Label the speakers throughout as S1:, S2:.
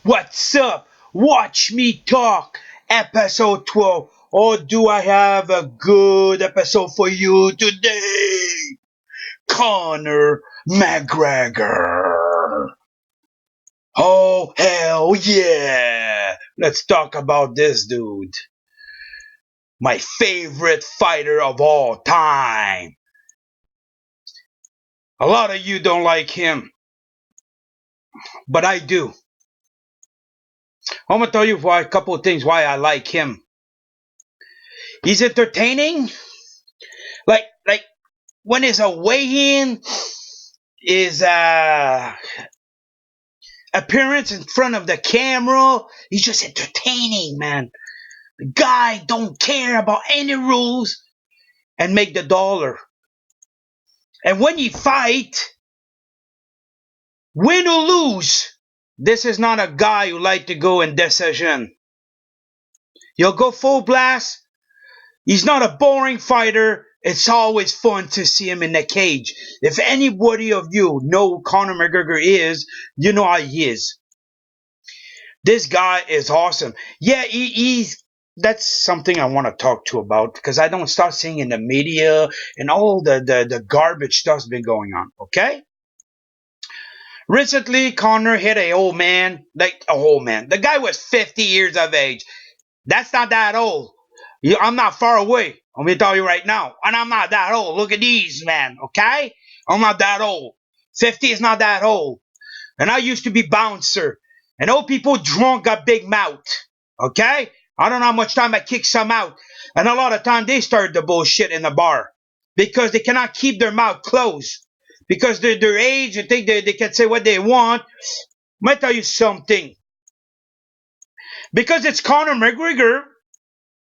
S1: What's up? Watch me talk. Episode 12. Or do I have a good episode for you today? Conor McGregor. Oh, hell yeah. Let's talk about this dude. My favorite fighter of all time. A lot of you don't like him, but I do. I'm gonna tell you why, a couple of things why I like him. He's entertaining. Like when it's a weigh-in, is appearance in front of the camera. He's just entertaining, man. The guy don't care about any rules and make the dollar. And when you fight, win or lose, this is not a guy who like to go in decision. He'll go full blast. He's not a boring fighter. It's always fun to see him in the cage. If anybody of you know who Conor McGregor is, you know how he is. This guy is awesome. Yeah, he's that's something I want to talk to about because I don't start seeing in the media and all the garbage stuff's been going on. Okay? Recently, Connor hit a old man, like a old man. The guy was 50 years of age. That's not that old. I'm not far away. Let me tell you right now. And I'm not that old. Look at these, man. Okay? I'm not that old. 50 is not that old. And I used to be bouncer. And old people drunk got big mouth. Okay? I don't know how much time I kicked some out. And a lot of time they started the bullshit in the bar. Because they cannot keep their mouth closed. Because they're their age and think they can say what they want. Let me tell you something. Because it's Conor McGregor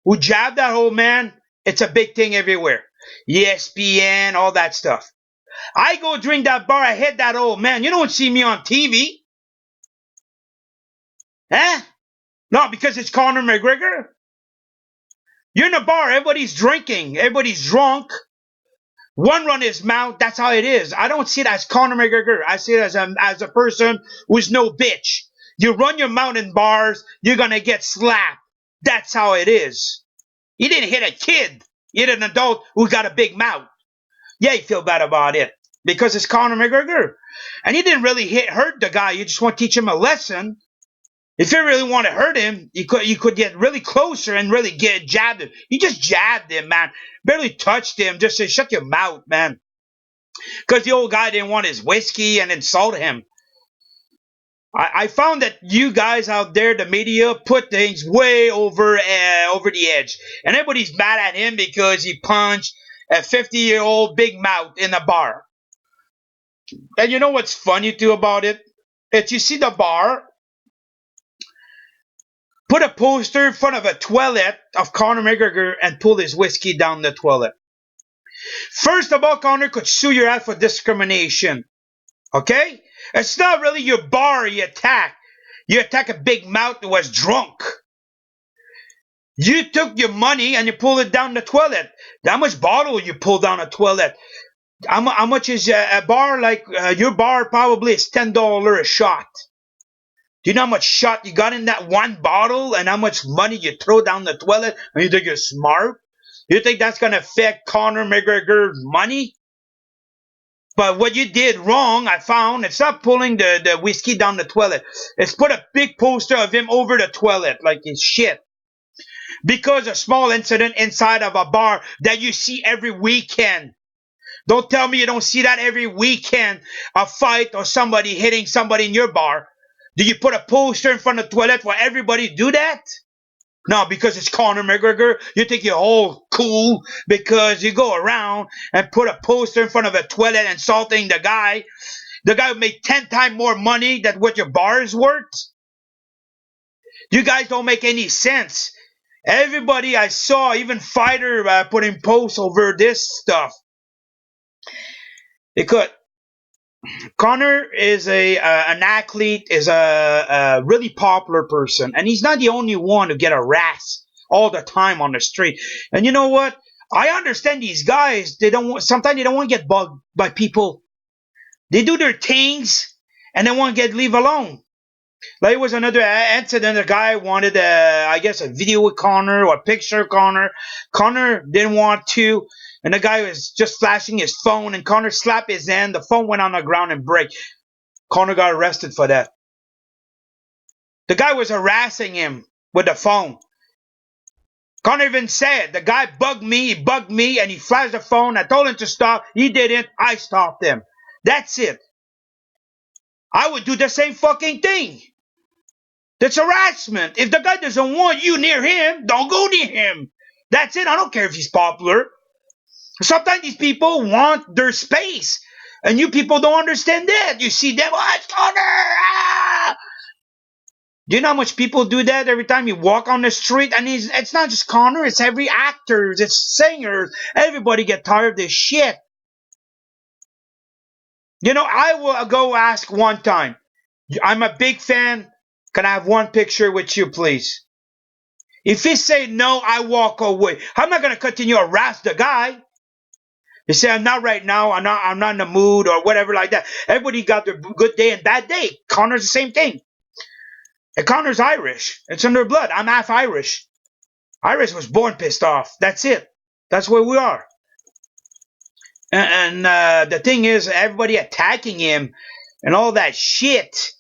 S1: who jabbed that old man, it's a big thing everywhere. ESPN, all that stuff. I go drink that bar, I hit that old man. You don't see me on TV. Eh? No, because it's Conor McGregor. You're in a bar, everybody's drinking, everybody's drunk. One run his mouth, that's how it is. I don't see it as Conor McGregor. I see it as a person who's no bitch. You run your mouth in bars, you're going to get slapped. That's how it is. He didn't hit a kid. He hit an adult who got a big mouth. Yeah, you feel bad about it because it's Conor McGregor. And he didn't really hurt the guy. You just want to teach him a lesson. If you really want to hurt him, you could get really closer and really get jabbed him. He just jabbed him, man. Barely touched him. Just said, shut your mouth, man. Because the old guy didn't want his whiskey and insult him. I found that you guys out there, the media, put things way over the edge. And everybody's mad at him because he punched a 50-year-old big mouth in a bar. And you know what's funny too about it? If you see the bar, put a poster in front of a toilet of Conor McGregor and pull his whiskey down the toilet. First of all, Conor could sue your ass for discrimination. Okay? It's not really your bar you attack. You attack a big mouth who was drunk. You took your money and you pulled it down the toilet. How much bottle you pull down a toilet? How much is a bar like your bar probably is $10 a shot. Do you know how much shot you got in that one bottle and how much money you throw down the toilet? And you think you're smart? You think that's going to affect Conor McGregor's money? But what you did wrong, I found, it's not pulling the whiskey down the toilet. It's put a big poster of him over the toilet like it's shit. Because a small incident inside of a bar that you see every weekend. Don't tell me you don't see that every weekend, a fight or somebody hitting somebody in your bar. Do you put a poster in front of the toilet for everybody to do that? No, because it's Conor McGregor, you think you're all cool because you go around and put a poster in front of a toilet insulting the guy. The guy who made 10 times more money than what your bar is worth. You guys don't make any sense. Everybody I saw, even fighter, putting posts over this stuff. Because Connor is an athlete, is a really popular person, and he's not the only one to get harassed all the time on the street. And you know what? I understand these guys. Sometimes they don't want to get bugged by people. They do their things, and they want to get leave alone. Like it was another incident. A guy wanted, I guess, a video with Conor or a picture of Conor. Conor didn't want to, and the guy was just flashing his phone, and Conor slapped his hand. The phone went on the ground and break. Conor got arrested for that. The guy was harassing him with the phone. Conor even said, the guy he bugged me, and he flashed the phone. I told him to stop. He didn't. I stopped him. That's it. I would do the same fucking thing. That's harassment. If the guy doesn't want you near him, don't go near him. That's it. I don't care if he's popular. Sometimes these people want their space, and you people don't understand that. You see them, oh, it's Conor! Ah! Do you know how much people do that every time you walk on the street? And it's not just Conor, it's every actor, it's singers. Everybody get tired of this shit. You know, I will go ask one time. I'm a big fan. Can I have one picture with you, please? If he say no, I walk away. I'm not gonna continue to harass the guy. He say I'm not right now. I'm not in the mood or whatever like that. Everybody got their good day and bad day. Conor's the same thing. And Conor's Irish. It's in their blood. I'm half Irish. Irish was born pissed off. That's it. That's where we are. And the thing is, everybody attacking him and all that shit.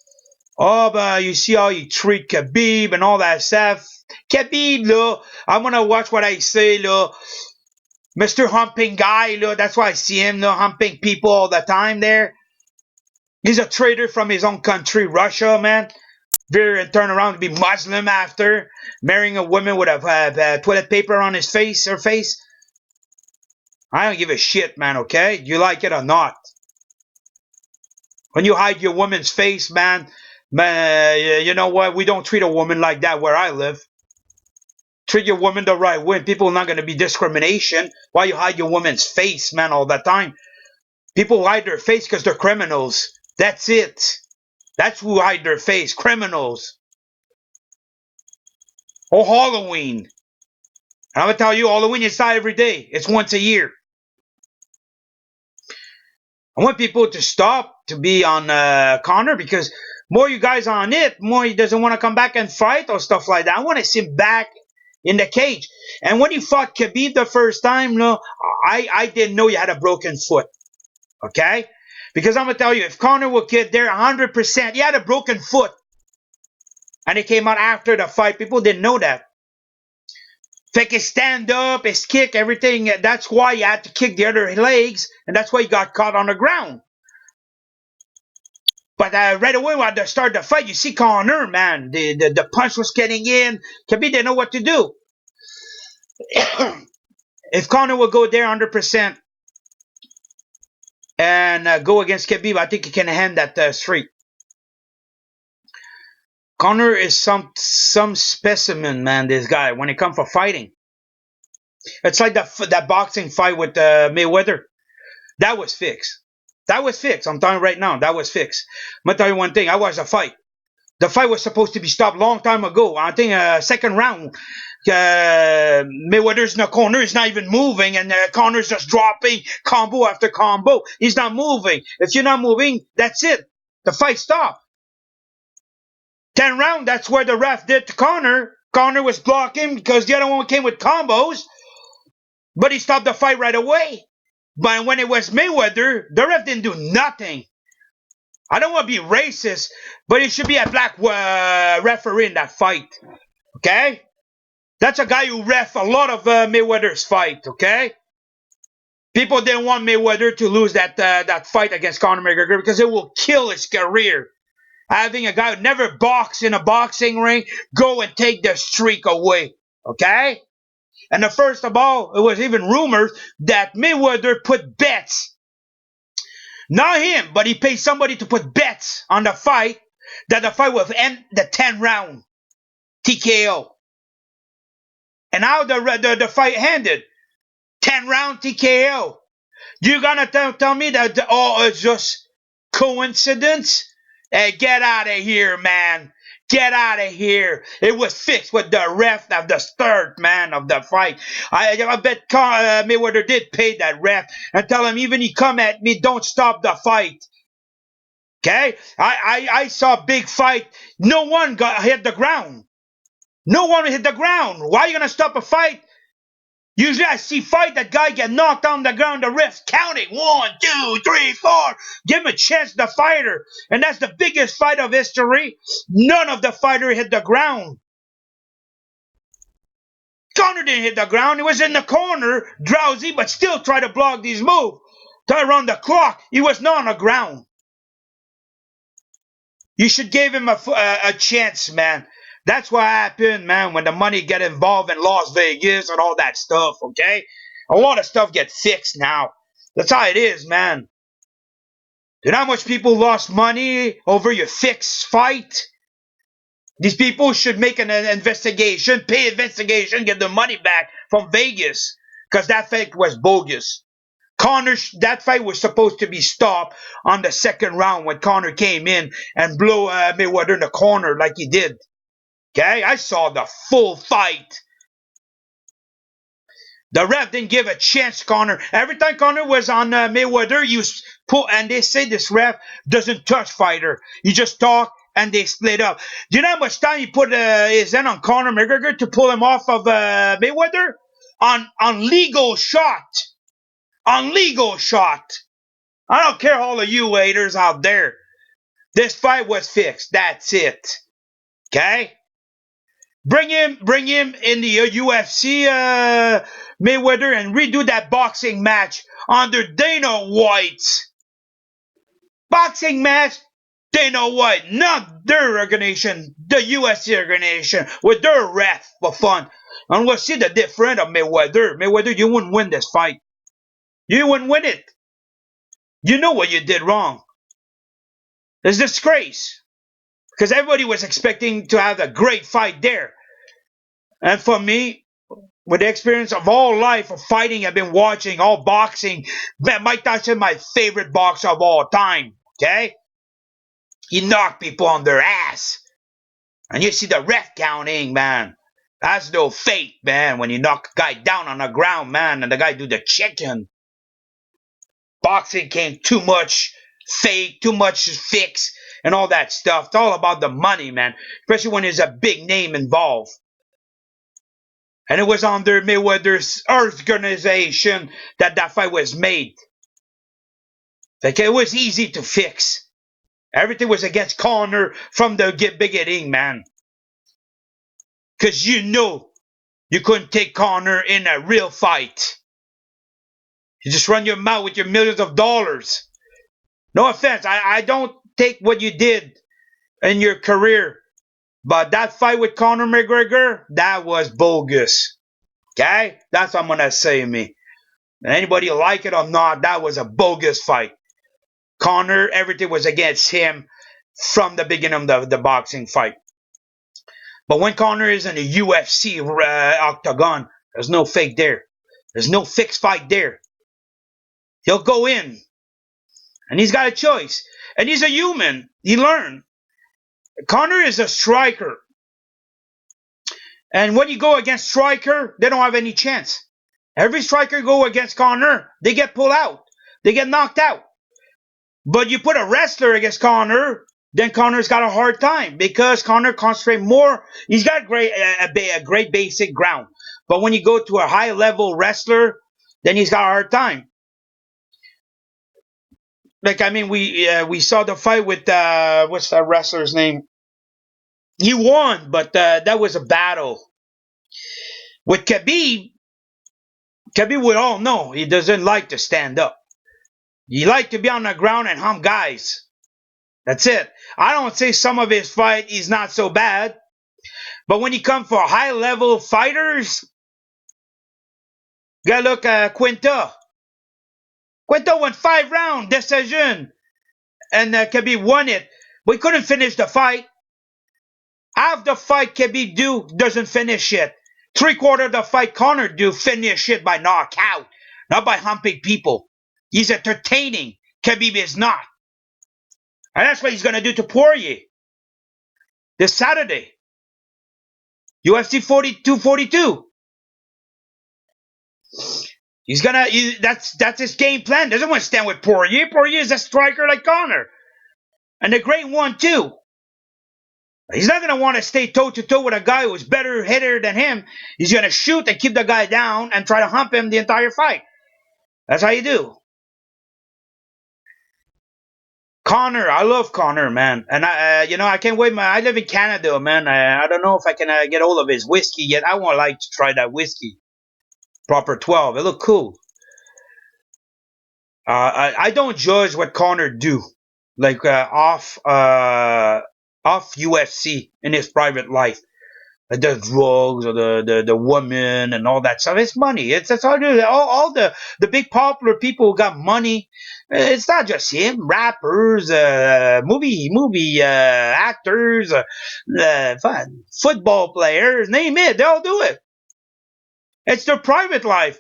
S1: Oh, but you see how you treat Khabib and all that stuff. Khabib, look, I'm gonna watch what I say, look. Mr. Humping guy, look, that's why I see him, look, humping people all the time there. He's a traitor from his own country, Russia, man. Veer and turn around to be Muslim after marrying a woman with a toilet paper on his face, her face. I don't give a shit, man, okay? You like it or not. When you hide your woman's face, man, you know what? We don't treat a woman like that where I live. Treat your woman the right way. People are not going to be discrimination. Why you hide your woman's face, man, all the time? People hide their face because they're criminals. That's it. That's who hide their face. Criminals. Oh, Halloween. And I'm going to tell you, Halloween is not every day. It's once a year. I want people to stop to be on Conor because more you guys on it, more he doesn't want to come back and fight or stuff like that. I want to see him back in the cage. And when he fought Khabib the first time, no, I didn't know he had a broken foot. Okay? Because I'm going to tell you, if Conor would get there 100%, he had a broken foot. And he came out after the fight. People didn't know that. Take his stand up, his kick, everything. That's why he had to kick the other legs. And that's why he got caught on the ground. But right away when they started the fight, you see Conor, man. The punch was getting in. Khabib didn't know what to do. If Conor would go there 100% and go against Khabib, I think he can hand that streak. Conor is some specimen, man, this guy, when it comes for fighting. It's like that boxing fight with Mayweather. That was fixed. That was fixed. I'm telling you right now, that was fixed. I'm going to tell you one thing. I watched the fight. The fight was supposed to be stopped long time ago. I think second round, Mayweather's in the corner. He's not even moving, and Conor's just dropping combo after combo. He's not moving. If you're not moving, that's it. The fight stopped. 10 round, that's where the ref did to Conor. Conor was blocking because the other one came with combos, but he stopped the fight right away. But when it was Mayweather, the ref didn't do nothing. I don't want to be racist, but it should be a black referee in that fight. Okay? That's a guy who ref a lot of Mayweather's fight. Okay? People didn't want Mayweather to lose that fight against Conor McGregor because it will kill his career. Having a guy who never boxed in a boxing ring go and take the streak away. Okay? And the first of all, it was even rumors that Mayweather put bets. Not him, but he paid somebody to put bets on the fight that the fight will end the 10 round TKO. And how the fight ended? 10 round TKO. You gonna tell me that it's just coincidence? Hey, get out of here, man. Get out of here. It was fixed with the ref of the third man of the fight. I bet Mayweather did pay that ref and tell him, even he come at me, don't stop the fight. Okay? I saw a big fight. No one got hit the ground. No one hit the ground. Why are you going to stop a fight? Usually I see fight that guy get knocked on the ground, the refs counting 1, 2, 3, 4. Give him a chance, the fighter. And that's the biggest fight of history. None of the fighter hit the ground. Conor didn't hit the ground. He was in the corner, drowsy, but still tried to block these moves. To around the clock, he was not on the ground. You should give him a chance, man. That's what happened, man, when the money get involved in Las Vegas and all that stuff, okay? A lot of stuff get fixed now. That's how it is, man. You know how much people lost money over your fixed fight? These people should make an investigation, pay investigation, get their money back from Vegas, because that fight was bogus. That fight was supposed to be stopped on the second round when Conor came in and blew Mayweather in the corner like he did. Okay, I saw the full fight. The ref didn't give a chance to Conor. Every time Conor was on Mayweather, and they say this ref doesn't touch fighter. You just talk and they split up. Do you know how much time he put his hand on Conor McGregor to pull him off of Mayweather? On legal shot. On legal shot. I don't care all of you haters out there. This fight was fixed. That's it. Okay? Bring him in the UFC, Mayweather, and redo that boxing match under Dana White. Boxing match, Dana White, not their organization, the UFC organization, with their ref for fun. And we'll see the difference of Mayweather. Mayweather, you wouldn't win this fight. You wouldn't win it. You know what you did wrong. It's a disgrace. Because everybody was expecting to have a great fight there. And for me, with the experience of all life of fighting, I've been watching all boxing. Mike Tyson, my favorite boxer of all time. Okay? He knocked people on their ass. And you see the ref counting, man. That's no fake, man. When you knock a guy down on the ground, man, and the guy do the chicken. Boxing came too much fake, too much fix, and all that stuff. It's all about the money, man. Especially when there's a big name involved. And it was under Mayweather's organization that fight was made. Like, it was easy to fix. Everything was against Conor from the beginning, man. Because you know you couldn't take Conor in a real fight. You just run your mouth with your millions of dollars. No offense, I don't take what you did in your career. But that fight with Conor McGregor, that was bogus. Okay? That's what I'm going to say, me. And anybody like it or not, that was a bogus fight. Conor, everything was against him from the beginning of the boxing fight. But when Conor is in the UFC octagon, there's no fake there. There's no fixed fight there. He'll go in. And he's got a choice. And he's a human. He learned. Conor is a striker. And when you go against striker, they don't have any chance. Every striker go against Conor, they get pulled out. They get knocked out. But you put a wrestler against Conor, then Conor's got a hard time because Conor concentrates more. He's got a great basic ground. But when you go to a high-level wrestler, then he's got a hard time. Like, I mean, we saw the fight with, what's that wrestler's name? He won, but that was a battle. With Khabib, we all know he doesn't like to stand up. He likes to be on the ground and hump guys. That's it. I don't say some of his fight is not so bad. But when you come for high-level fighters, you gotta look at Quinta. Quinta won 5 rounds, decision. And Khabib won it. We couldn't finish the fight. Half the fight Khabib doesn't finish it. 3/4 of the fight Conor finish it by knockout. Not by humping people. He's entertaining. Khabib is not. And that's what he's going to do to Poirier this Saturday. UFC 242. That's his game plan. Doesn't want to stand with Poirier. Poirier is a striker like Conor. And the great one, too. He's not going to want to stay toe-to-toe with a guy who's better hitter than him. He's going to shoot and keep the guy down and try to hump him the entire fight. That's how you do. Conor, I love Conor, man. And I can't wait. I live in Canada, man. I don't know if I can get hold of his whiskey yet. I would like to try that whiskey. Proper 12. It look cool. I don't judge what Conor do, like off UFC in his private life, like the drugs or the woman and all that stuff. It's money. It's all the big popular people who got money. It's not just him. Rappers, movie actors, football players, name it. They all do it. It's their private life.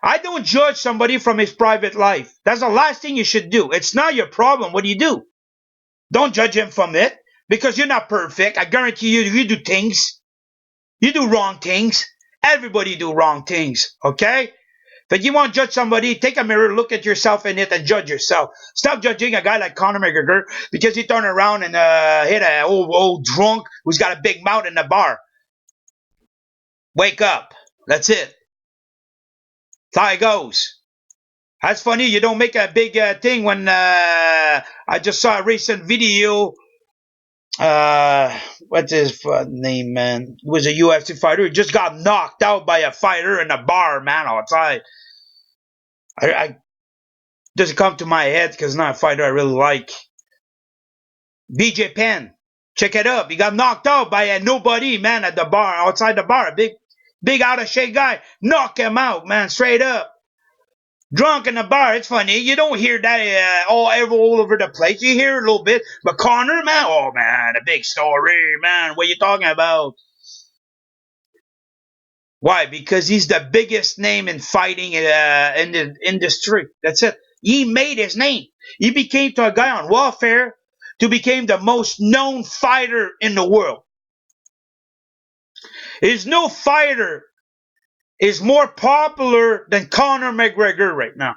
S1: I don't judge somebody from his private life. That's the last thing you should do. It's not your problem what you do. Don't judge him from it because you're not perfect. I guarantee you do things. You do wrong things. Everybody do wrong things, okay? If you want to judge somebody, take a mirror, look at yourself in it, and judge yourself. Stop judging a guy like Conor McGregor because he turned around and hit an old drunk who's got a big mouth in the bar. Wake up. That's it. That's how it goes. That's funny. You don't make a big thing when I just saw a recent video. What's his name, man? He was a UFC fighter. He just got knocked out by a fighter in a bar, man, outside. I doesn't come to my head because it's not a fighter I really like. BJ Penn. Check it up. He got knocked out by a nobody, man, at the bar, outside the bar. A big out of shape guy. Knock him out, man, straight up. Drunk in the bar, it's funny. You don't hear that all over the place. You hear it a little bit. But Conor, man, oh, man, a big story, man. What are you talking about? Why? Because he's the biggest name in fighting in the industry. That's it. He made his name. He became to a guy on welfare to become the most known fighter in the world. There's no fighter is more popular than Conor McGregor right now.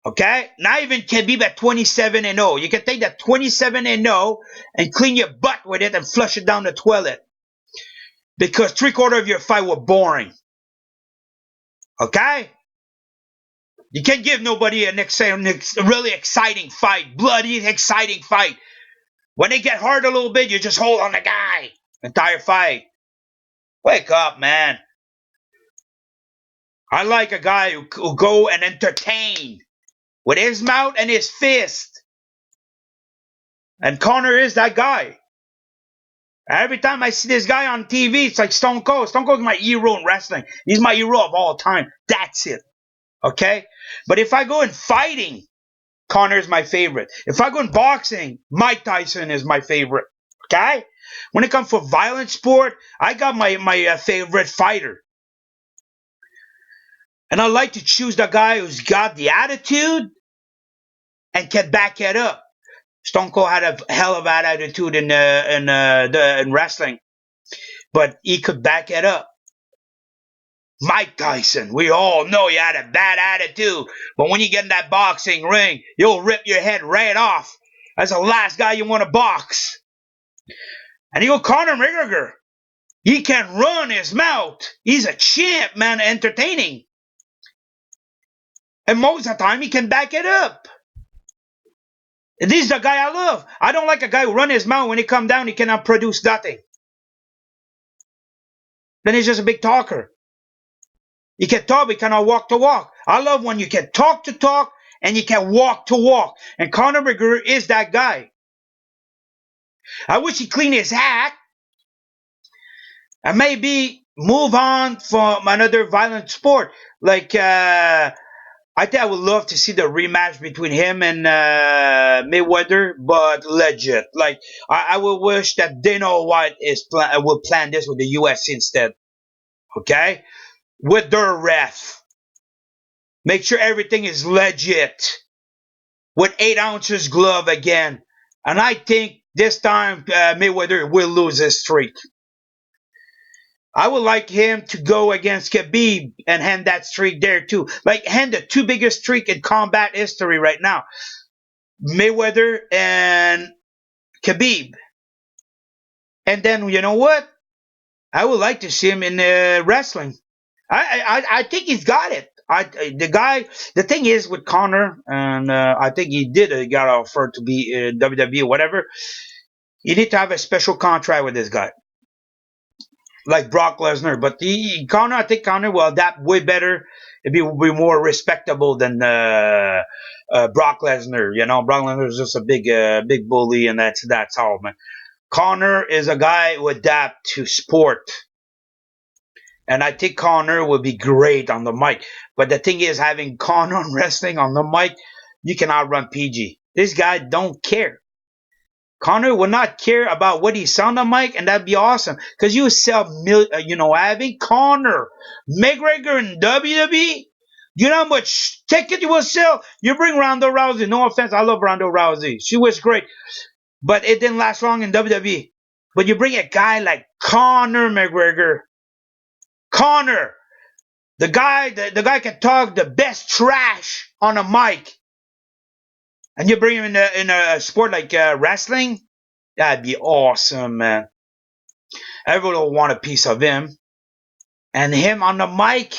S1: Okay? Not even Khabib at 27-0. You can take that 27-0 and clean your butt with it and flush it down the toilet. Because 3/4 of your fight were boring. Okay? You can't give nobody a really exciting fight. Bloody, exciting fight. When they get hard a little bit, you just hold on the guy. Entire fight. Wake up, man. I like a guy who go and entertain with his mouth and his fist. And Conor is that guy. Every time I see this guy on TV, it's like Stone Cold. Stone Cold's my hero in wrestling. He's my hero of all time. That's it. Okay? But if I go in fighting, Conor's my favorite. If I go in boxing, Mike Tyson is my favorite. Okay? When it comes for violent sport, I got my favorite fighter. And I like to choose the guy who's got the attitude and can back it up. Stone Cold had a hell of an attitude in wrestling, but he could back it up. Mike Tyson, we all know he had a bad attitude, but when you get in that boxing ring, you'll rip your head right off. That's the last guy you want to box. And you go Conor McGregor. He can run his mouth. He's a champ, man, entertaining. And most of the time, he can back it up. This is the guy I love. I don't like a guy who run his mouth. When he come down, he cannot produce nothing. Then he's just a big talker. You can talk, but you cannot walk to walk. I love when you can talk to talk and you can walk to walk. And Conor McGregor is that guy. I wish he cleaned his act and maybe move on from another violent sport. Like, I think I would love to see the rematch between him and Mayweather, but legit. Like, I would wish that Dana White will plan this with the UFC instead. Okay? With their ref. Make sure everything is legit. With 8 ounces glove again. And I think this time Mayweather will lose his streak. I would like him to go against Khabib and hand that streak there too. Like, hand the 2 biggest streak in combat history right now. Mayweather and Khabib. And then you know what? I would like to see him in wrestling. I think he's got it. The guy. The thing is with Conor, and I think he did got offered to be WWE or whatever. You need to have a special contract with this guy, like Brock Lesnar. But Conor, I think Conor will adapt way better. Be more respectable than Brock Lesnar. You know, Brock Lesnar is just a big bully, and that's all, man. Conor is a guy who adapt to sport. And I think Conor would be great on the mic. But the thing is, having Conor wrestling on the mic, you can outrun PG. This guy don't care. Conor would not care about what he sound on mic, and that'd be awesome. Because you sell, having Conor McGregor in WWE, you know how much ticket you will sell? You bring Ronda Rousey. No offense, I love Ronda Rousey. She was great. But it didn't last long in WWE. But you bring a guy like Conor McGregor. Conor, the guy can talk the best trash on a mic, and you bring him in a sport like wrestling. That'd be awesome, man. Everyone will want a piece of him, and him on the mic.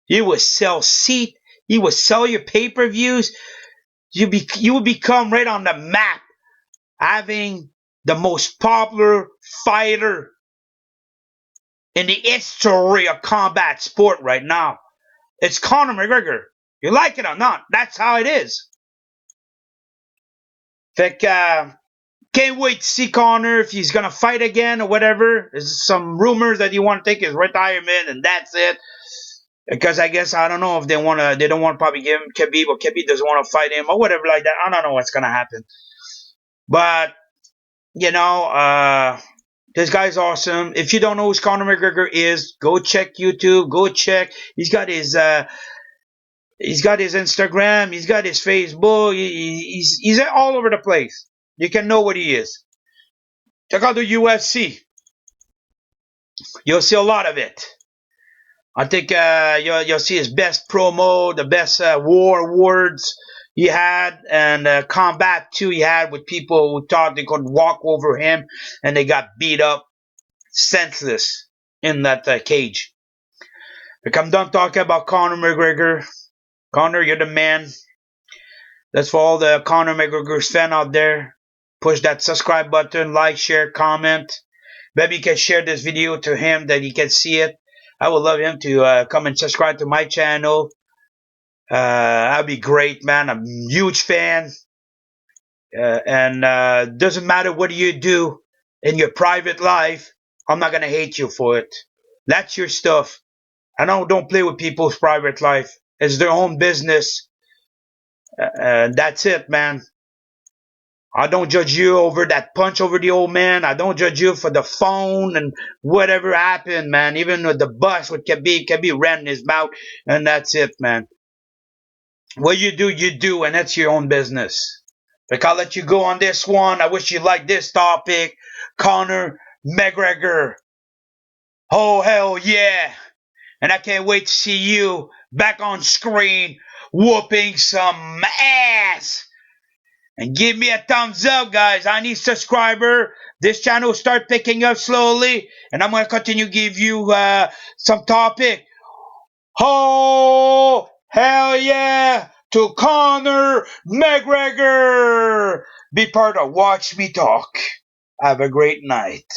S1: He would sell seat. He would sell your pay-per-views. You would become right on the map, having the most popular fighter in the history of combat sport right now. It's Conor McGregor. You like it or not, that's how it is. Fait que, can't wait to see Conor if he's gonna fight again or whatever. There's some rumors that he want to take his retirement and that's it. Because I guess I don't know if they don't want to probably give him Khabib or Khabib doesn't want to fight him or whatever like that. I don't know what's gonna happen. But this guy's awesome. If you don't know who Conor McGregor is, go check YouTube. Go check. He's got his Instagram. He's got his Facebook. He's all over the place. You can know what he is. Check out the UFC. You'll see a lot of it. I think you'll see his best promo, the best war awards he had, and combat too he had with people who thought they could walk over him, and they got beat up senseless in that cage. Like, I'm done talking about Conor McGregor. Conor, you're the man. That's for all the Conor McGregor's fan out there. Push that subscribe button, like, share, comment. Maybe you can share this video to him that he can see it. I would love him to come and subscribe to my channel. That'd be great, man. I'm a huge fan. And doesn't matter what you do in your private life, I'm not going to hate you for it. That's your stuff. I don't play with people's private life. It's their own business. That's it, man. I don't judge you over that punch over the old man. I don't judge you for the phone and whatever happened, man. Even with the bus with Khabib ran in his mouth, and that's it, man. What you do, and that's your own business. Like, I'll let you go on this one. I wish you liked this topic. Conor McGregor. Oh, hell yeah. And I can't wait to see you back on screen whooping some ass. And give me a thumbs up, guys. I need subscriber. This channel will start picking up slowly. And I'm going to continue to give you some topic. Oh, hell yeah. To Conor McGregor. Be part of Watch Me Talk. Have a great night.